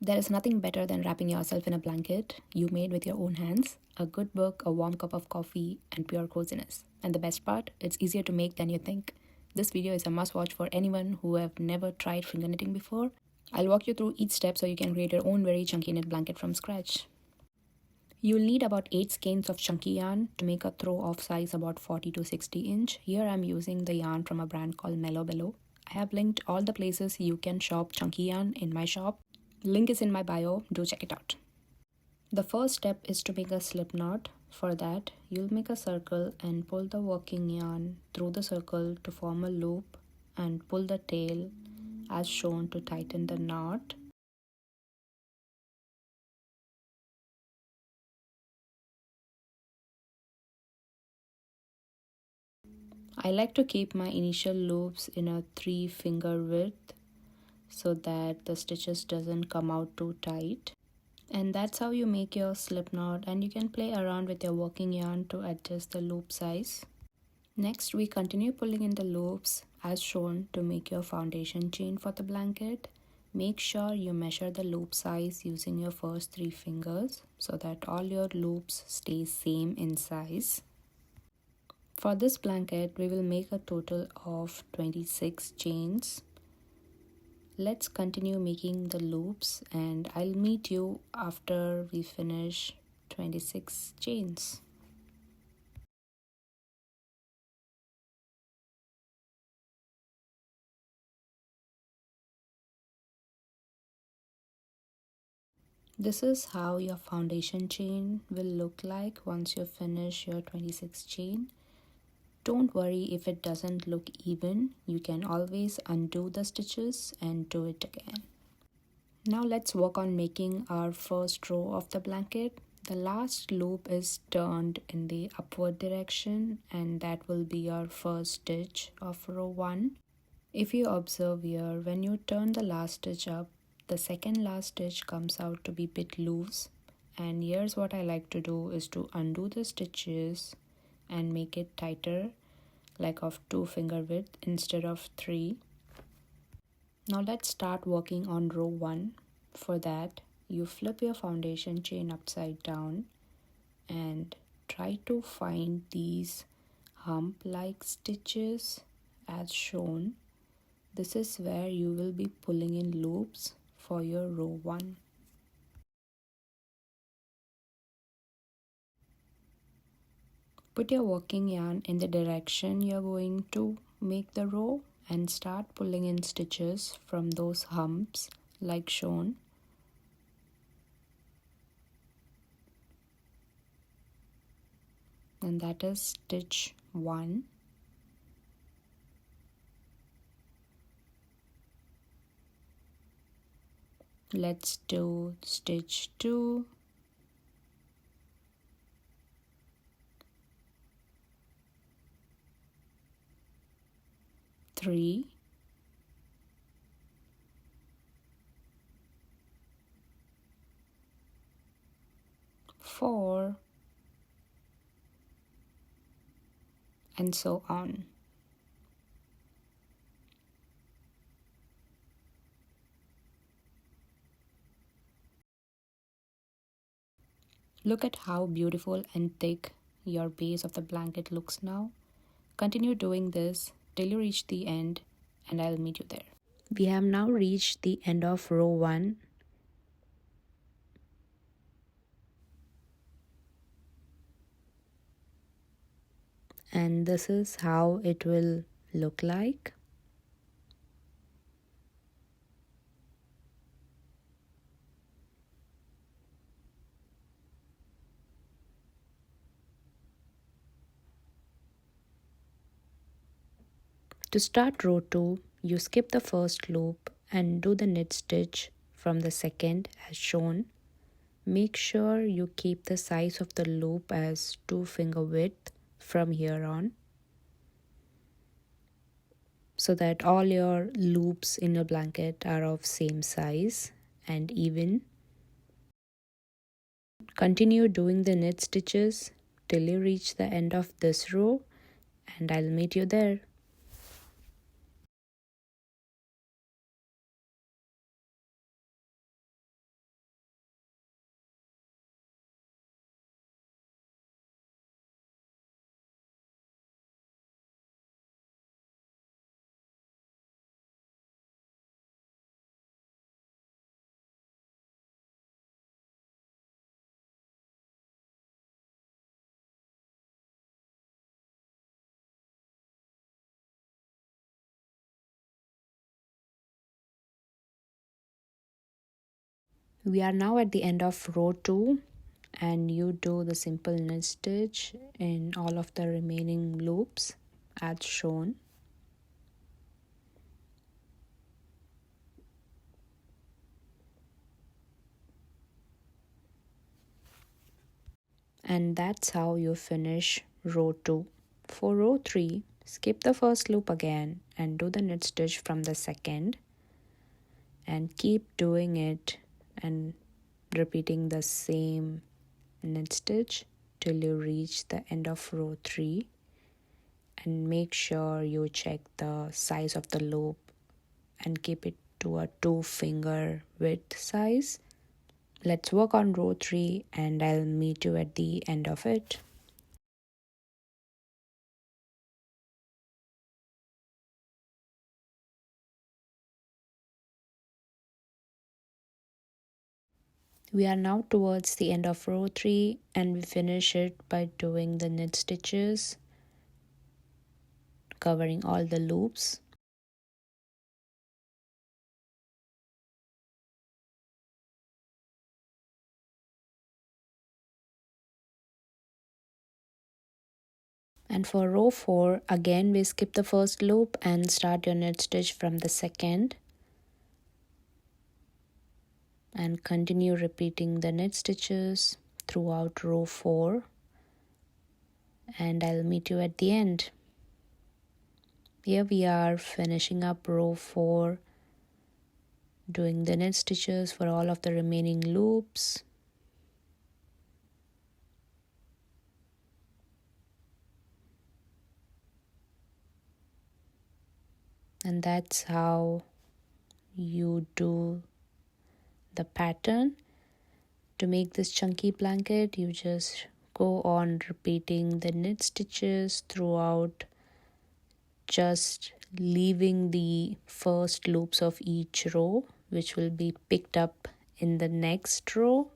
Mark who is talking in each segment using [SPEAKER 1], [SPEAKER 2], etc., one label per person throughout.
[SPEAKER 1] There is nothing better than wrapping yourself in a blanket you made with your own hands, a good book, a warm cup of coffee, and pure coziness. And the best part, it's easier to make than you think. This video is a must watch for anyone who have never tried finger knitting before. I'll walk you through each step so you can create your own very chunky knit blanket from scratch. You'll need about 8 skeins of chunky yarn to make a throw of size about 40 to 60 inch. Here I'm using the yarn from a brand called Mellow Bellow. I have linked all the places you can shop chunky yarn in my shop. Link is in my bio, do check it out. The first step is to make a slip knot. For that, you'll make a circle and pull the working yarn through the circle to form a loop and pull the tail as shown to tighten the knot. I like to keep my initial loops in a 3 finger width so that the stitches doesn't come out too tight. And that's how you make your slip knot, and you can play around with your working yarn to adjust the loop size. Next, we continue pulling in the loops as shown to make your foundation chain for the blanket. Make sure you measure the loop size using your first 3 fingers so that all your loops stay same in size. For this blanket, we will make a total of 26 chains. Let's continue making the loops and I'll meet you after we finish 26 chains. This is how your foundation chain will look like once you finish your 26 chain. Don't worry if it doesn't look even, you can always undo the stitches and do it again. Now let's work on making our first row of the blanket. The last loop is turned in the upward direction and that will be your first stitch of row 1. If you observe here, when you turn the last stitch up, the second last stitch comes out to be a bit loose, and here's what I like to do is to undo the stitches and make it tighter, like of 2 finger width instead of 3. Now let's start working on row 1. For that, you flip your foundation chain upside down and try to find these hump like stitches as shown. This is where you will be pulling in loops for your row 1. Put your working yarn in the direction you're going to make the row and start pulling in stitches from those humps like shown. And that is stitch 1. Let's do stitch 2. Three, 4, and so on. Look at how beautiful and thick your base of the blanket looks now. Continue doing this till you reach the end and I'll meet you there. We have now reached the end of row 1. And this is how it will look like. To start row 2, you skip the first loop and do the knit stitch from the second as shown. Make sure you keep the size of the loop as 2 finger width from here on, so that all your loops in your blanket are of same size and even. Continue doing the knit stitches till you reach the end of this row and I'll meet you there. We are now at the end of row 2, and you do the simple knit stitch in all of the remaining loops as shown. And that's how you finish row 2. For row 3, skip the first loop again and do the knit stitch from the second, and keep doing it and repeating the same knit stitch till you reach the end of row 3, and make sure you check the size of the loop and keep it to a 2-finger width size. Let's work on row 3 and I'll meet you at the end of it. We are now towards the end of row 3, and we finish it by doing the knit stitches covering all the loops. And for row 4, again we skip the first loop and start your knit stitch from the second, and continue repeating the knit stitches throughout row 4, and I'll meet you at the end. Here we are finishing up row 4, doing the knit stitches for all of the remaining loops. And that's how you do the pattern. To make this chunky blanket, you just go on repeating the knit stitches throughout, just leaving the first loops of each row, which will be picked up in the next row.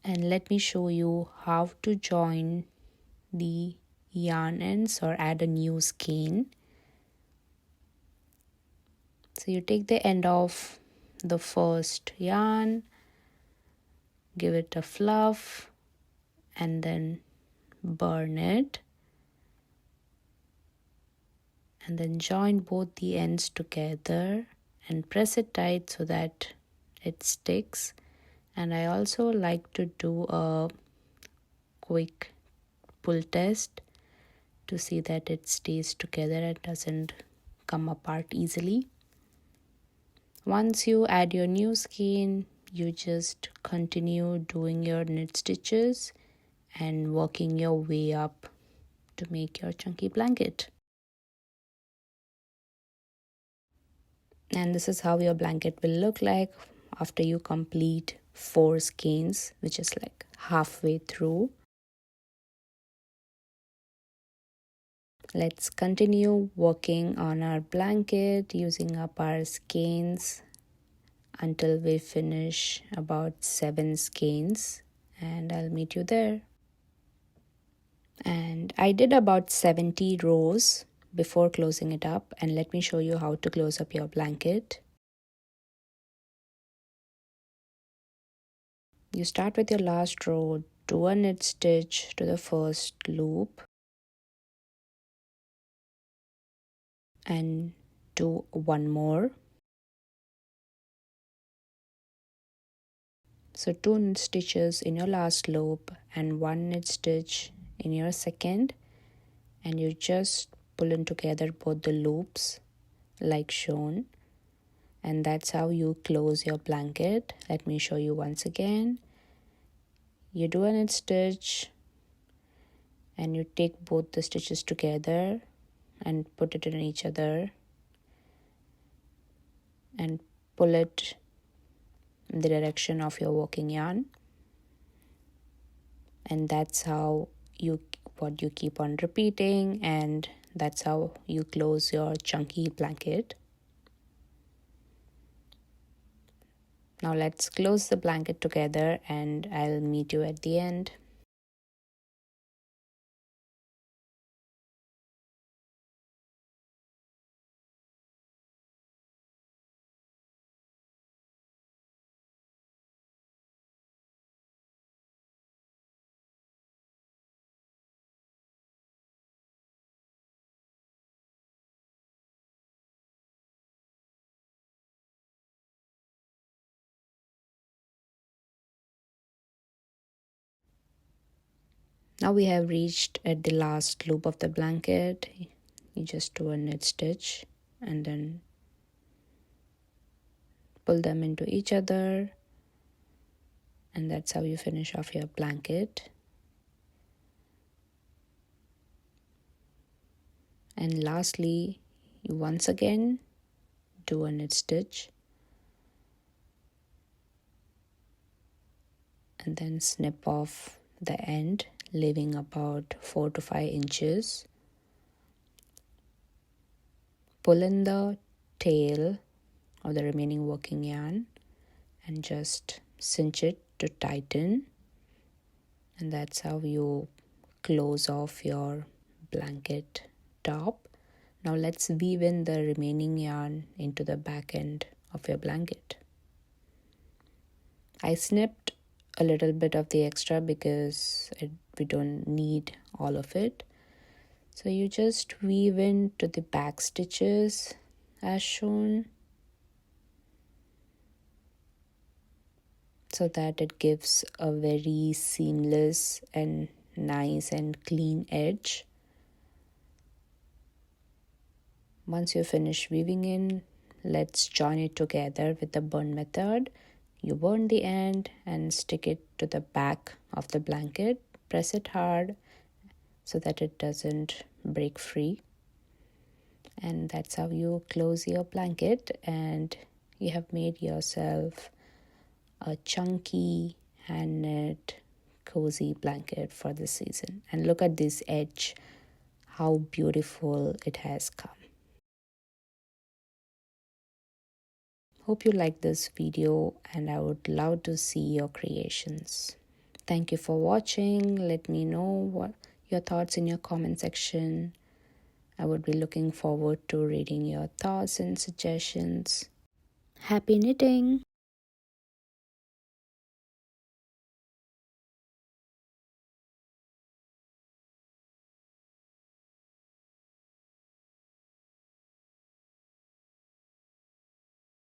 [SPEAKER 1] And let me show you how to join the yarn ends or add a new skein. So you take the end of the first yarn, give it a fluff, and then burn it, and then join both the ends together and press it tight so that it sticks. And I also like to do a quick pull test to see that it stays together and doesn't come apart easily. Once you add your new skein, you just continue doing your knit stitches and working your way up to make your chunky blanket. And this is how your blanket will look like after you complete 4 skeins, which is like halfway through. Let's continue working on our blanket using up our skeins until we finish about 7 skeins, and I'll meet you there. And I did about 70 rows before closing it up, and let me show you how to close up your blanket. You start with your last row, do a knit stitch to the first loop, and do one more. So 2 knit stitches in your last loop and 1 knit stitch in your second, and you just pull in together both the loops like shown, and that's how you close your blanket. Let me show you once again. You do a knit stitch and you take both the stitches together and put it in each other and pull it in the direction of your working yarn, and that's how you keep on repeating, and that's how you close your chunky blanket. Now let's close the blanket together and I'll meet you at the end. Now we have reached at the last loop of the blanket. You just do a knit stitch and then pull them into each other, and that's how you finish off your blanket. And lastly, you once again do a knit stitch and then snip off the end, leaving about 4 to 5 inches. Pull in the tail of the remaining working yarn and just cinch it to tighten, and that's how you close off your blanket top. Now let's weave in the remaining yarn into the back end of your blanket. I snipped a little bit of the extra because we don't need all of it. So you just weave into the back stitches as shown, so that it gives a very seamless and nice and clean edge. Once you finish weaving in, let's join it together with the burn method. You burn the end and stick it to the back of the blanket. Press it hard so that it doesn't break free. And that's how you close your blanket, and you have made yourself a chunky hand knit cozy blanket for the season. And look at this edge, how beautiful it has come. Hope you like this video, and I would love to see your creations. Thank you for watching. Let me know what your thoughts in your comment section. I would be looking forward to reading your thoughts and suggestions. Happy knitting!